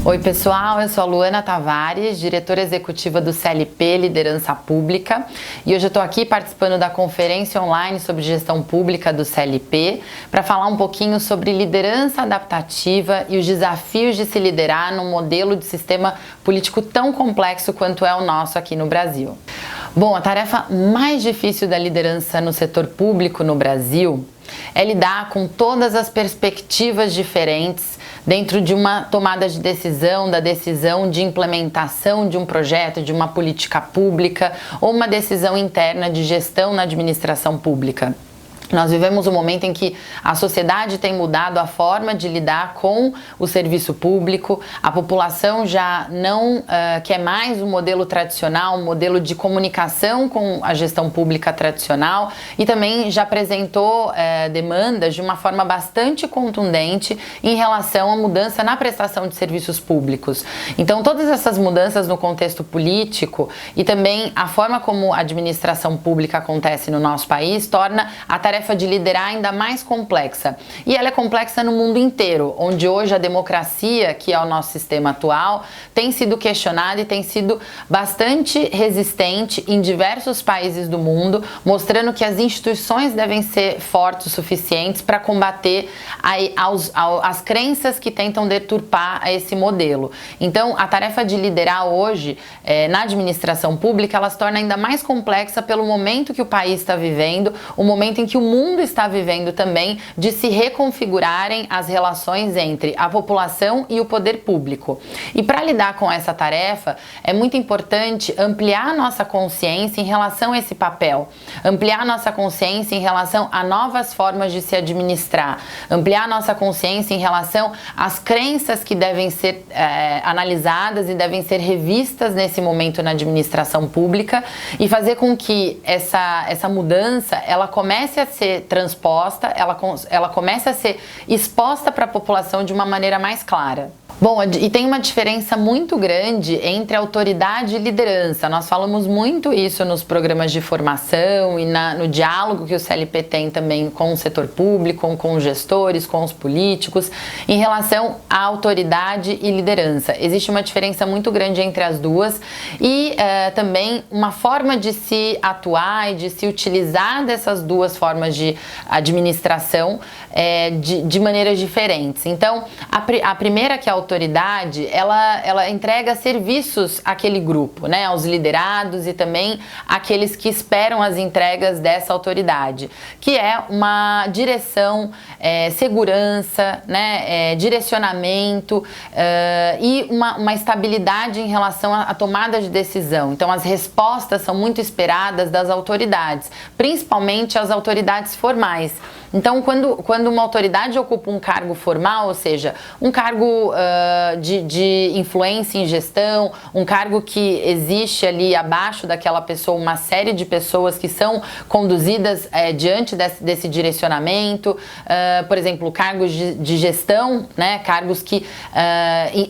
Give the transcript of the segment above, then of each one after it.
Oi pessoal, eu sou a Luana Tavares, diretora executiva do CLP Liderança Pública, e hoje eu estou aqui participando da conferência online sobre gestão pública do CLP para falar um pouquinho sobre liderança adaptativa e os desafios de se liderar num modelo de sistema político tão complexo quanto é o nosso aqui no Brasil. Bom, a tarefa mais difícil da liderança no setor público no Brasil é lidar com todas as perspectivas diferentes dentro de uma tomada de decisão, da decisão de implementação de um projeto, de uma política pública ou uma decisão interna de gestão na administração pública. Nós vivemos um momento em que a sociedade tem mudado a forma de lidar com o serviço público, a população já não quer mais o modelo tradicional, um modelo de comunicação com a gestão pública tradicional, e também já apresentou demandas de uma forma bastante contundente em relação à mudança na prestação de serviços públicos. Então, todas essas mudanças no contexto político e também a forma como a administração pública acontece no nosso país torna a tarefa de liderar ainda mais complexa. E ela é complexa no mundo inteiro, onde hoje a democracia, que é o nosso sistema atual, tem sido questionada e tem sido bastante resistente em diversos países do mundo, mostrando que as instituições devem ser fortes o suficientes para combater as crenças que tentam deturpar esse modelo. Então, a tarefa de liderar hoje na administração pública, ela se torna ainda mais complexa pelo momento que o país está vivendo, o momento em que o mundo está vivendo também, de se reconfigurarem as relações entre a população e o poder público. E para lidar com essa tarefa, é muito importante ampliar a nossa consciência em relação a esse papel, ampliar a nossa consciência em relação a novas formas de se administrar, ampliar a nossa consciência em relação às crenças que devem ser analisadas e devem ser revistas nesse momento na administração pública, e fazer com que essa mudança ela comece a ser transposta, ela começa a ser exposta para a população de uma maneira mais clara. Bom, e tem uma diferença muito grande entre autoridade e liderança. Nós falamos muito isso nos programas de formação e no diálogo que o CLP tem também com o setor público, com os gestores, com os políticos, em relação à autoridade e liderança. Existe uma diferença muito grande entre as duas e também uma forma de se atuar e de se utilizar dessas duas formas de administração de maneiras diferentes. Então, a primeira, que é a autoridade, ela entrega serviços àquele grupo, né, aos liderados e também àqueles que esperam as entregas dessa autoridade, que é uma direção, segurança, né, direcionamento e uma estabilidade em relação à tomada de decisão. Então, as respostas são muito esperadas das autoridades, principalmente as autoridades formais. Então, quando uma autoridade ocupa um cargo formal, ou seja, um cargo de influência em gestão, um cargo que existe ali abaixo daquela pessoa uma série de pessoas que são conduzidas diante desse direcionamento, por exemplo, cargos de gestão, né, cargos que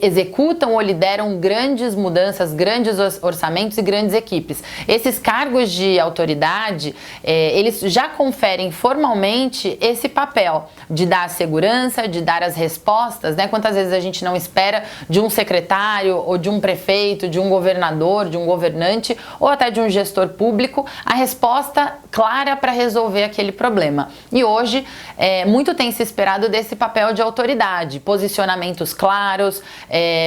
executam ou lideram grandes mudanças, grandes orçamentos e grandes equipes. Esses cargos de autoridade, eles já conferem formalmente esse papel de dar a segurança, de dar as respostas, né? Quantas vezes a gente não espera de um secretário ou de um prefeito, de um governador, de um governante ou até de um gestor público a resposta clara para resolver aquele problema. E hoje muito tem se esperado desse papel de autoridade, posicionamentos claros,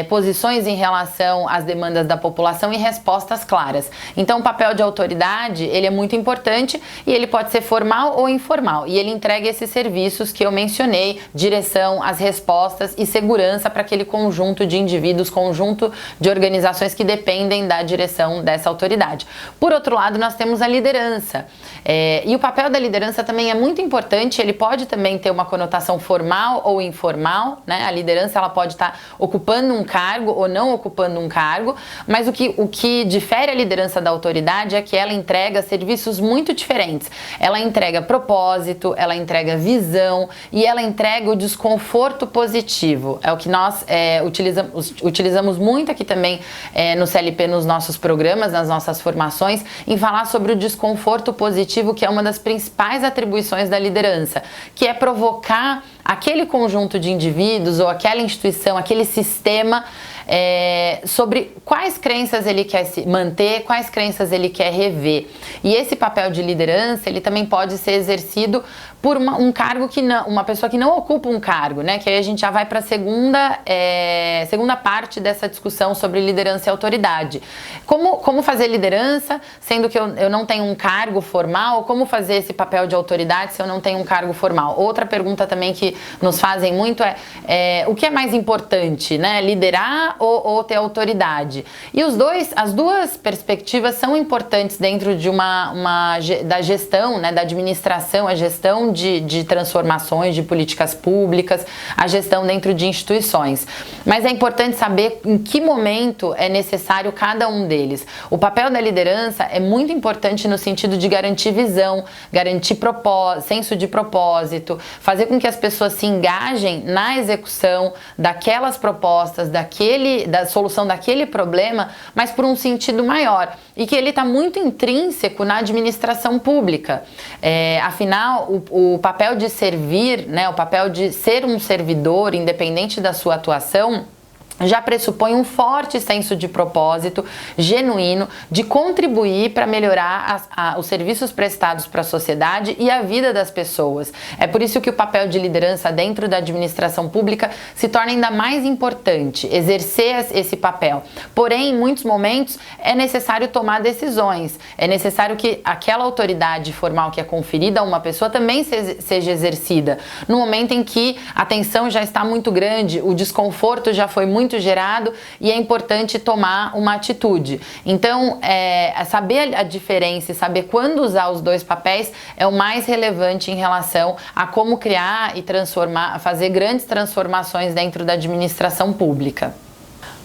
posições em relação às demandas da população e respostas claras. Então, o papel de autoridade, ele é muito importante e ele pode ser formal ou informal, e ele entrega esses serviços que eu mencionei: direção, as respostas e segurança para aquele conjunto de indivíduos, conjunto de organizações que dependem da direção dessa autoridade. Por outro lado, nós temos a liderança. E o papel da liderança também é muito importante. Ele pode também ter uma conotação formal ou informal, né? A liderança, ela pode estar ocupando um cargo ou não ocupando um cargo, mas o que difere a liderança da autoridade é que ela entrega serviços muito diferentes. Ela entrega propósito, ela entrega visão e ela entrega o desconforto positivo. É o que nós utilizamos muito aqui também no CLP, nos nossos programas, nas nossas formações, em falar sobre o desconforto positivo, que é uma das principais atribuições da liderança, que é provocar aquele conjunto de indivíduos ou aquela instituição, aquele sistema, sobre quais crenças ele quer se manter, quais crenças ele quer rever. E esse papel de liderança, ele também pode ser exercido por um cargo que não, uma pessoa que não ocupa um cargo, né? Que aí a gente já vai para a segunda parte dessa discussão sobre liderança e autoridade. Como fazer liderança, sendo que eu não tenho um cargo formal? Como fazer esse papel de autoridade se eu não tenho um cargo formal? Outra pergunta também que nos fazem muito é o que é mais importante, né? Liderar ou ter autoridade? E as duas perspectivas são importantes dentro de da gestão, né? Da administração, a gestão de transformações, de políticas públicas, a gestão dentro de instituições. Mas é importante saber em que momento é necessário cada um deles. O papel da liderança é muito importante no sentido de garantir visão, garantir senso de propósito, fazer com que as pessoas se engajem na execução daquelas propostas, da solução daquele problema, mas por um sentido maior. E que ele está muito intrínseco na administração pública. Afinal, o papel de servir, né, o papel de ser um servidor, independente da sua atuação, já pressupõe um forte senso de propósito genuíno de contribuir para melhorar os serviços prestados para a sociedade e a vida das pessoas. É por isso que o papel de liderança dentro da administração pública se torna ainda mais importante, exercer esse papel. Porém, em muitos momentos é necessário tomar decisões, é necessário que aquela autoridade formal que é conferida a uma pessoa também seja exercida. No momento em que a tensão já está muito grande, o desconforto já foi muito gerado e é importante tomar uma atitude. Então, saber a diferença e saber quando usar os dois papéis é o mais relevante em relação a como criar e fazer grandes transformações dentro da administração pública.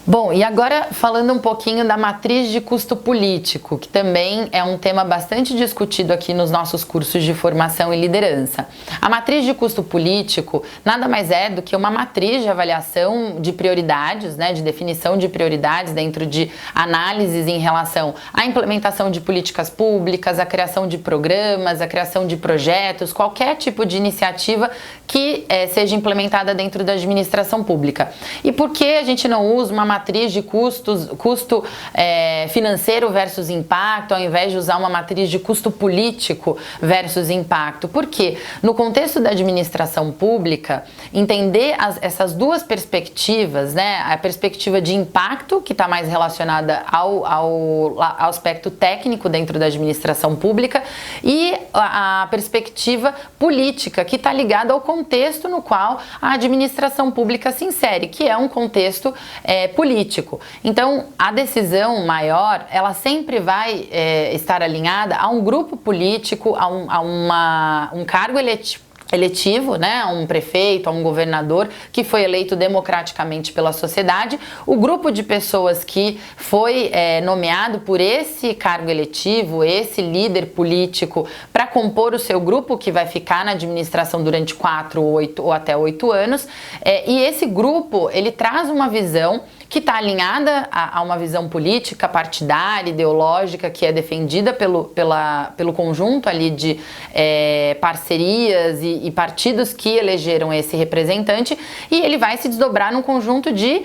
Bom, e agora falando um pouquinho da matriz de custo político, que também é um tema bastante discutido aqui nos nossos cursos de formação e liderança. A matriz de custo político nada mais é do que uma matriz de avaliação de prioridades, né, de definição de prioridades dentro de análises em relação à implementação de políticas públicas, a criação de programas, a criação de projetos, qualquer tipo de iniciativa que seja implementada dentro da administração pública. E por que a gente não usa uma matriz de custo financeiro versus impacto, ao invés de usar uma matriz de custo político versus impacto? Porque no contexto da administração pública, entender essas duas perspectivas, né, a perspectiva de impacto, que está mais relacionada ao aspecto técnico dentro da administração pública, e a perspectiva política, que está ligada ao contexto no qual a administração pública se insere, que é um contexto político. Então, a decisão maior, ela sempre vai estar alinhada a um grupo político, a um cargo eletivo, né, a um prefeito, a um governador que foi eleito democraticamente pela sociedade, o grupo de pessoas que foi nomeado por esse cargo eletivo, esse líder político, para compor o seu grupo que vai ficar na administração durante 4, 8 ou até 8 anos, e esse grupo, ele traz uma visão que está alinhada a uma visão política, partidária, ideológica, que é defendida pelo conjunto ali de parcerias e partidos que elegeram esse representante, e ele vai se desdobrar num conjunto de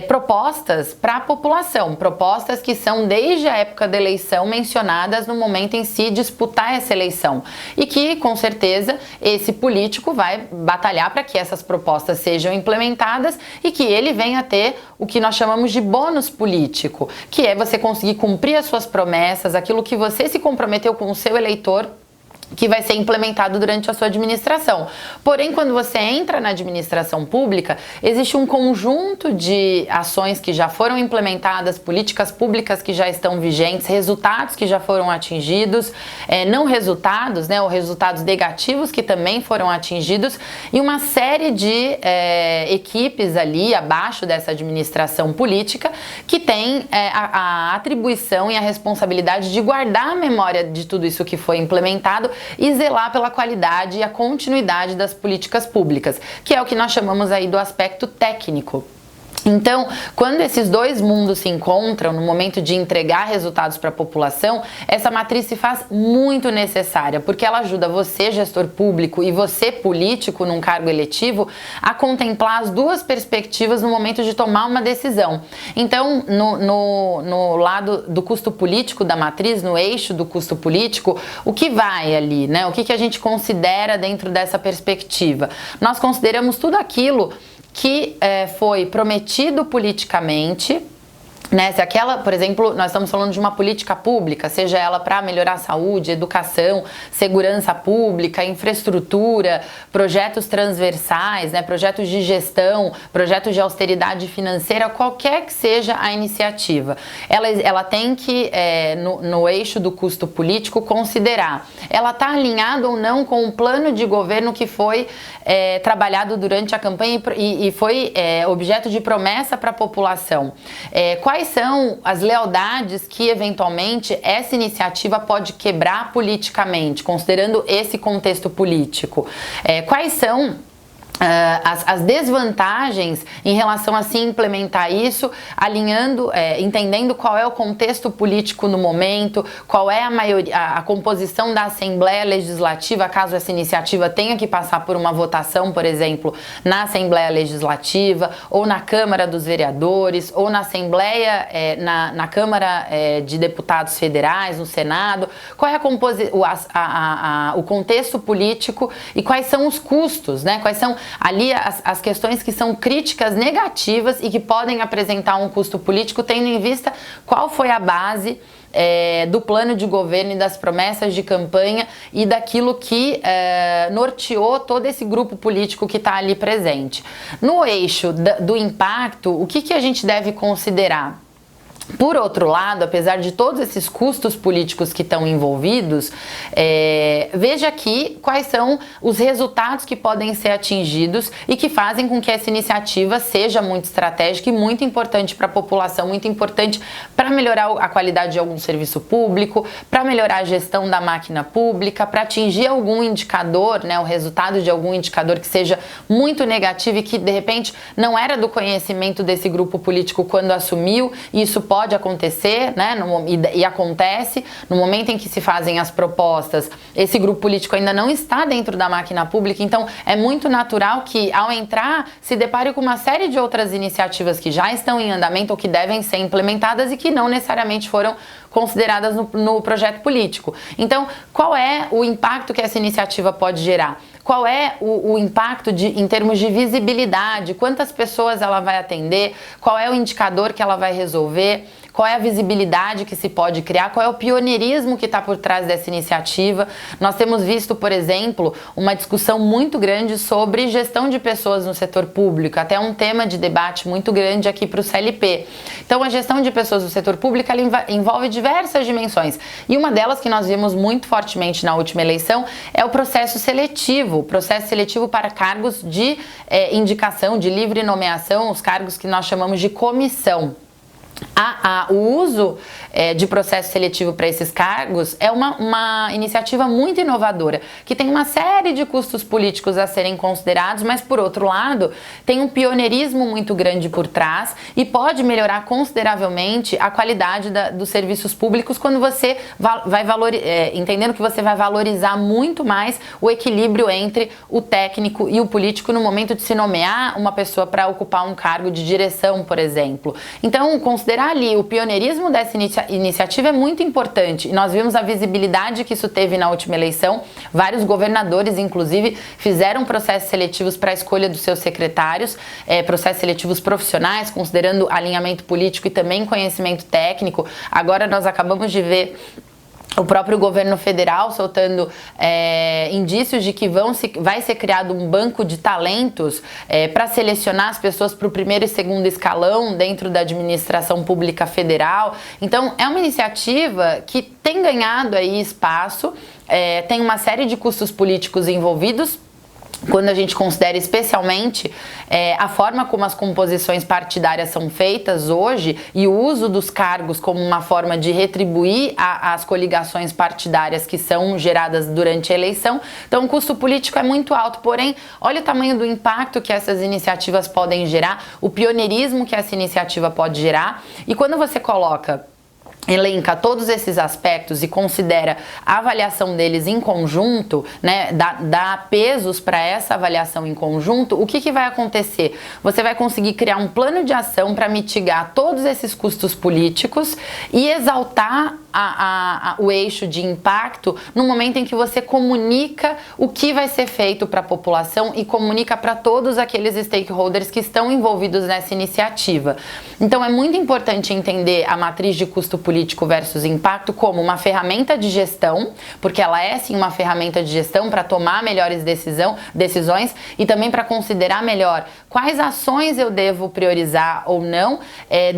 propostas para a população, propostas que são desde a época da eleição mencionadas no momento em si disputar essa eleição, e que com certeza esse político vai batalhar para que essas propostas sejam implementadas e que ele venha a ter o que nós chamamos de bônus político, que é você conseguir cumprir as suas promessas, aquilo que você se comprometeu com o seu eleitor, que vai ser implementado durante a sua administração. Porém, quando você entra na administração pública, existe um conjunto de ações que já foram implementadas, políticas públicas que já estão vigentes, resultados que já foram atingidos, não resultados, né, ou resultados negativos que também foram atingidos, e uma série de equipes ali abaixo dessa administração política que tem a atribuição e a responsabilidade de guardar a memória de tudo isso que foi implementado e zelar pela qualidade e a continuidade das políticas públicas, que é o que nós chamamos aí do aspecto técnico. Então, quando esses dois mundos se encontram no momento de entregar resultados para a população, essa matriz se faz muito necessária, porque ela ajuda você, gestor público, e você, político, num cargo eletivo, a contemplar as duas perspectivas no momento de tomar uma decisão. Então, no lado do custo político da matriz, no eixo do custo político, o que vai ali, né? O que a gente considera dentro dessa perspectiva? Nós consideramos tudo aquilo que foi prometido politicamente, né? Se aquela, por exemplo, nós estamos falando de uma política pública, seja ela para melhorar a saúde, educação, segurança pública, infraestrutura, projetos transversais, né? Projetos de gestão, projetos de austeridade financeira, qualquer que seja a iniciativa, ela tem que, no eixo do custo político, considerar, ela está alinhada ou não com o plano de governo que foi trabalhado durante a campanha e foi objeto de promessa para a população. Quais são as lealdades que, eventualmente, essa iniciativa pode quebrar politicamente, considerando esse contexto político? Quais são as desvantagens em relação a se implementar isso, alinhando, entendendo qual é o contexto político no momento, qual é a composição da Assembleia Legislativa, caso essa iniciativa tenha que passar por uma votação, por exemplo, na Assembleia Legislativa, ou na Câmara dos Vereadores, ou na Assembleia, na Câmara de Deputados Federais, no Senado, qual é o contexto político e quais são os custos, né? Quais são ali as questões que são críticas negativas e que podem apresentar um custo político, tendo em vista qual foi a base do plano de governo e das promessas de campanha e daquilo que norteou todo esse grupo político que está ali presente. No eixo do impacto, o que a gente deve considerar? Por outro lado, apesar de todos esses custos políticos que estão envolvidos, veja aqui quais são os resultados que podem ser atingidos e que fazem com que essa iniciativa seja muito estratégica e muito importante para a população, muito importante para melhorar a qualidade de algum serviço público, para melhorar a gestão da máquina pública, para atingir algum indicador, né, o resultado de algum indicador que seja muito negativo e que, de repente, não era do conhecimento desse grupo político quando assumiu, e isso pode acontecer, né, e acontece no momento em que se fazem as propostas. Esse grupo político ainda não está dentro da máquina pública, então é muito natural que, ao entrar, se depare com uma série de outras iniciativas que já estão em andamento ou que devem ser implementadas e que não necessariamente foram consideradas no projeto político. Então, qual é o impacto que essa iniciativa pode gerar? Qual é o impacto em termos de visibilidade? Quantas pessoas ela vai atender? Qual é o indicador que ela vai resolver? Qual é a visibilidade que se pode criar? Qual é o pioneirismo que está por trás dessa iniciativa? Nós temos visto, por exemplo, uma discussão muito grande sobre gestão de pessoas no setor público, até um tema de debate muito grande aqui para o CLP. Então, a gestão de pessoas no setor público ela envolve diversas dimensões. E uma delas que nós vimos muito fortemente na última eleição é o processo seletivo para cargos de indicação, de livre nomeação, os cargos que nós chamamos de comissão. O uso de processo seletivo para esses cargos é uma iniciativa muito inovadora, que tem uma série de custos políticos a serem considerados, mas, por outro lado, tem um pioneirismo muito grande por trás e pode melhorar consideravelmente a qualidade dos serviços públicos quando você vai entendendo que você vai valorizar muito mais o equilíbrio entre o técnico e o político no momento de se nomear uma pessoa para ocupar um cargo de direção, por exemplo. Então, considerar ali o pioneirismo dessa iniciativa é muito importante. Nós vimos a visibilidade que isso teve na última eleição. Vários governadores, inclusive, fizeram processos seletivos para a escolha dos seus secretários, processos seletivos profissionais, considerando alinhamento político e também conhecimento técnico. Agora nós acabamos de ver o próprio governo federal soltando indícios de que vai ser criado um banco de talentos para selecionar as pessoas para o primeiro e segundo escalão dentro da administração pública federal. Então, é uma iniciativa que tem ganhado aí espaço, tem uma série de custos políticos envolvidos, quando a gente considera especialmente a forma como as composições partidárias são feitas hoje e o uso dos cargos como uma forma de retribuir as coligações partidárias que são geradas durante a eleição. Então o custo político é muito alto, porém, olha o tamanho do impacto que essas iniciativas podem gerar, o pioneirismo que essa iniciativa pode gerar, e quando você elenca todos esses aspectos e considera a avaliação deles em conjunto, né, dá pesos para essa avaliação em conjunto, o que vai acontecer? Você vai conseguir criar um plano de ação para mitigar todos esses custos políticos e exaltar o eixo de impacto no momento em que você comunica o que vai ser feito para a população e comunica para todos aqueles stakeholders que estão envolvidos nessa iniciativa. Então é muito importante entender a matriz de custo político versus impacto como uma ferramenta de gestão, porque ela é sim uma ferramenta de gestão para tomar melhores decisões e também para considerar melhor quais ações eu devo priorizar ou não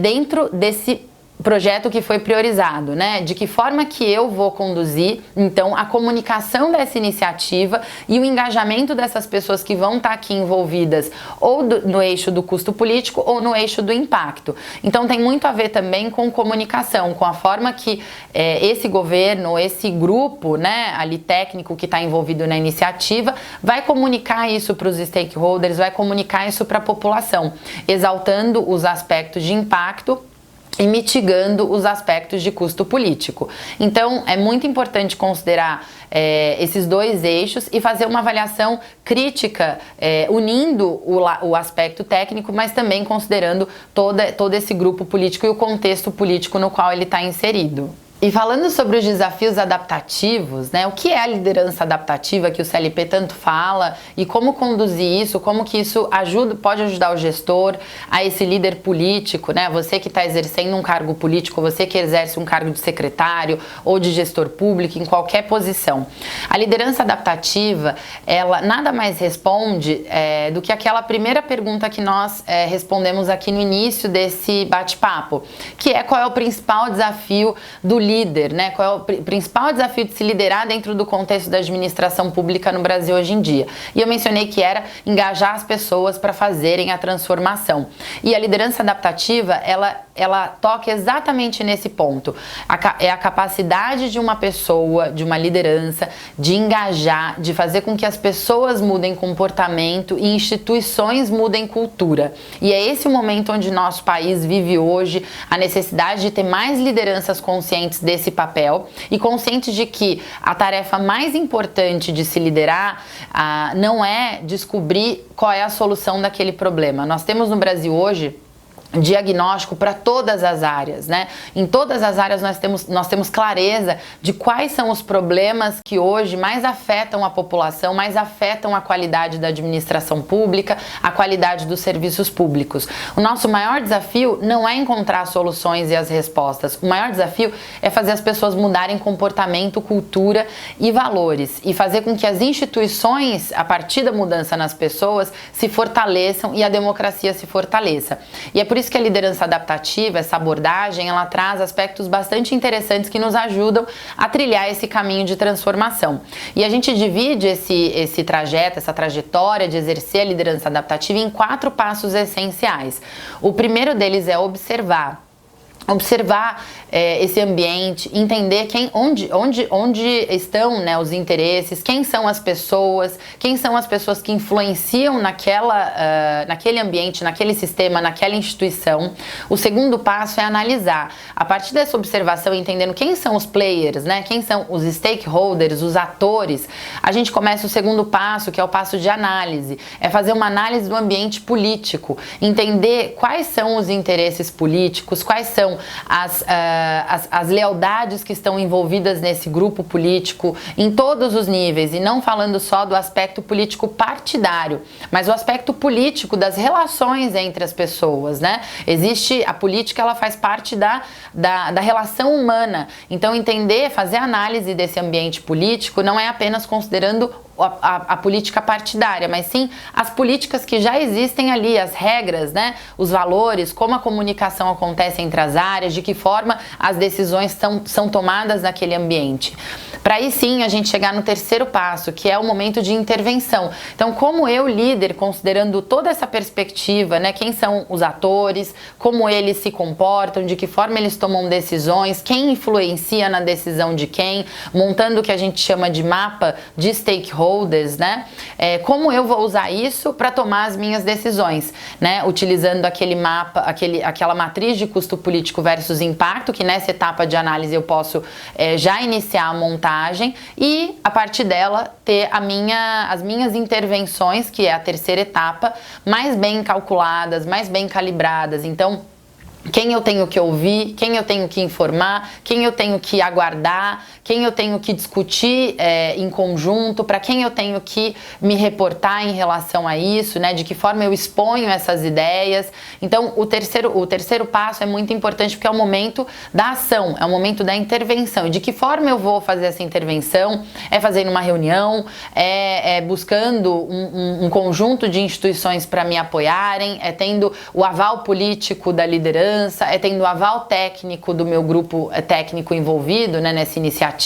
dentro desse projeto que foi priorizado, né? De que forma que eu vou conduzir, então, a comunicação dessa iniciativa e o engajamento dessas pessoas que vão estar aqui envolvidas ou no eixo do custo político ou no eixo do impacto. Então, tem muito a ver também com comunicação, com a forma que esse governo, esse grupo, né, ali técnico que está envolvido na iniciativa, vai comunicar isso para os stakeholders, vai comunicar isso para a população, exaltando os aspectos de impacto e mitigando os aspectos de custo político. Então, é muito importante considerar esses dois eixos e fazer uma avaliação crítica, unindo o aspecto técnico, mas também considerando todo esse grupo político e o contexto político no qual ele está inserido. E falando sobre os desafios adaptativos, né, o que é a liderança adaptativa que o CLP tanto fala e como conduzir isso, como que isso pode ajudar o gestor, a esse líder político, né, você que está exercendo um cargo político, você que exerce um cargo de secretário ou de gestor público em qualquer posição. A liderança adaptativa, ela nada mais responde do que aquela primeira pergunta que nós respondemos aqui no início desse bate-papo, que é qual é o principal desafio do líder, né? Qual é o principal desafio de se liderar dentro do contexto da administração pública no Brasil hoje em dia? E eu mencionei que era engajar as pessoas para fazerem a transformação. E a liderança adaptativa, ela toca exatamente nesse ponto. É a capacidade de uma pessoa, de uma liderança, de engajar, de fazer com que as pessoas mudem comportamento e instituições mudem cultura. E é esse o momento onde nosso país vive hoje, a necessidade de ter mais lideranças conscientes desse papel e conscientes de que a tarefa mais importante de se liderar não é descobrir qual é a solução daquele problema. Nós temos no Brasil hoje diagnóstico para todas as áreas, né? Em todas as áreas nós temos clareza de quais são os problemas que hoje mais afetam a população, mais afetam a qualidade da administração pública, a qualidade dos serviços públicos. O nosso maior desafio não é encontrar soluções e as respostas. O maior desafio é fazer as pessoas mudarem comportamento, cultura e valores e fazer com que as instituições, a partir da mudança nas pessoas, se fortaleçam e a democracia se fortaleça. E é por isso que a liderança adaptativa, essa abordagem, ela traz aspectos bastante interessantes que nos ajudam a trilhar esse caminho de transformação. E a gente divide esse trajeto, essa trajetória de exercer a liderança adaptativa em 4 passos essenciais. O primeiro deles é observar esse ambiente, entender onde estão, né, os interesses, quem são as pessoas que influenciam naquele ambiente, naquele sistema, naquela instituição. O segundo passo é analisar. A partir dessa observação, entendendo quem são os players, né, quem são os stakeholders, os atores, a gente começa o segundo passo, que é o passo de análise. É fazer uma análise do ambiente político, entender quais são os interesses políticos, quais são as lealdades que estão envolvidas nesse grupo político em todos os níveis, e não falando só do aspecto político partidário, mas o aspecto político das relações entre as pessoas, né? A política, ela faz parte da relação humana. Então, fazer análise desse ambiente político não é apenas considerando a política partidária, mas sim as políticas que já existem ali, as regras, né, os valores, como a comunicação acontece entre as áreas, de que forma as decisões são tomadas naquele ambiente. Para aí sim a gente chegar no terceiro passo, que é o momento de intervenção. Então, como eu, líder, considerando toda essa perspectiva, né, quem são os atores, como eles se comportam, de que forma eles tomam decisões, quem influencia na decisão de quem, montando o que a gente chama de mapa de stakeholders, né? Como eu vou usar isso para tomar as minhas decisões, né? Utilizando aquele mapa, aquela matriz de custo político versus impacto, que nessa etapa de análise eu posso já iniciar a montagem e, a partir dela, ter as minhas intervenções, que é a terceira etapa, mais bem calculadas, mais bem calibradas. Então, quem eu tenho que ouvir, quem eu tenho que informar, quem eu tenho que aguardar, quem eu tenho que discutir em conjunto, para quem eu tenho que me reportar em relação a isso, né? De que forma eu exponho essas ideias. Então, o terceiro passo é muito importante porque é o momento da ação, é o momento da intervenção. E de que forma eu vou fazer essa intervenção? É fazendo uma reunião, buscando um conjunto de instituições para me apoiarem, é tendo o aval político da liderança, é tendo o aval técnico do meu grupo técnico envolvido, né, nessa iniciativa.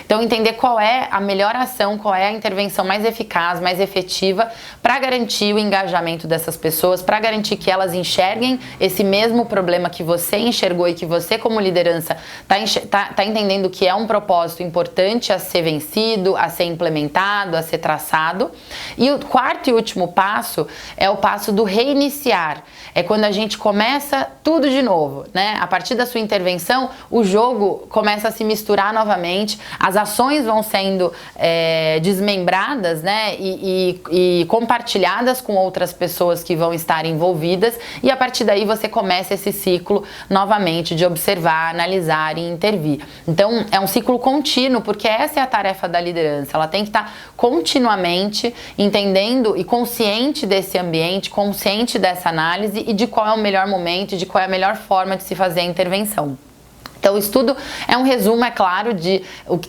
Então, entender qual é a melhor ação, qual é a intervenção mais eficaz, mais efetiva para garantir o engajamento dessas pessoas, para garantir que elas enxerguem esse mesmo problema que você enxergou e que você, como liderança, tá entendendo que é um propósito importante a ser vencido, a ser implementado, a ser traçado. E o quarto e último passo é o passo do reiniciar. É quando a gente começa tudo de novo, né? A partir da sua intervenção, o jogo começa a se misturar novamente, as ações vão sendo desmembradas, né? E compartilhadas com outras pessoas que vão estar envolvidas, e a partir daí você começa esse ciclo novamente de observar, analisar e intervir. Então, é um ciclo contínuo, porque essa é a tarefa da liderança, ela tem que estar continuamente entendendo e consciente desse ambiente, consciente dessa análise e de qual é o melhor momento e de qual é a melhor forma de se fazer a intervenção. Então, o estudo é um resumo, é claro,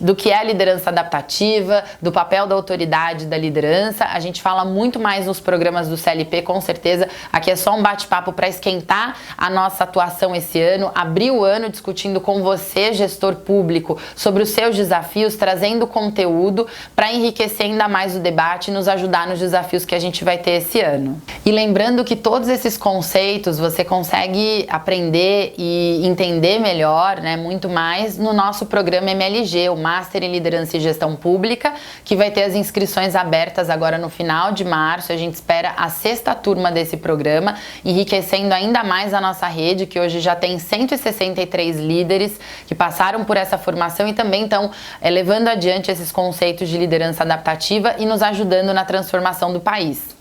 do que é a liderança adaptativa, do papel da autoridade da liderança. A gente fala muito mais nos programas do CLP, com certeza. Aqui é só um bate-papo para esquentar a nossa atuação esse ano, abrir o ano discutindo com você, gestor público, sobre os seus desafios, trazendo conteúdo para enriquecer ainda mais o debate e nos ajudar nos desafios que a gente vai ter esse ano. E lembrando que todos esses conceitos você consegue aprender e entender melhor, né, muito mais no nosso programa MLG, o Master em Liderança e Gestão Pública, que vai ter as inscrições abertas agora no final de março. A gente espera a 6ª turma desse programa, enriquecendo ainda mais a nossa rede, que hoje já tem 163 líderes que passaram por essa formação e também estão levando adiante esses conceitos de liderança adaptativa e nos ajudando na transformação do país.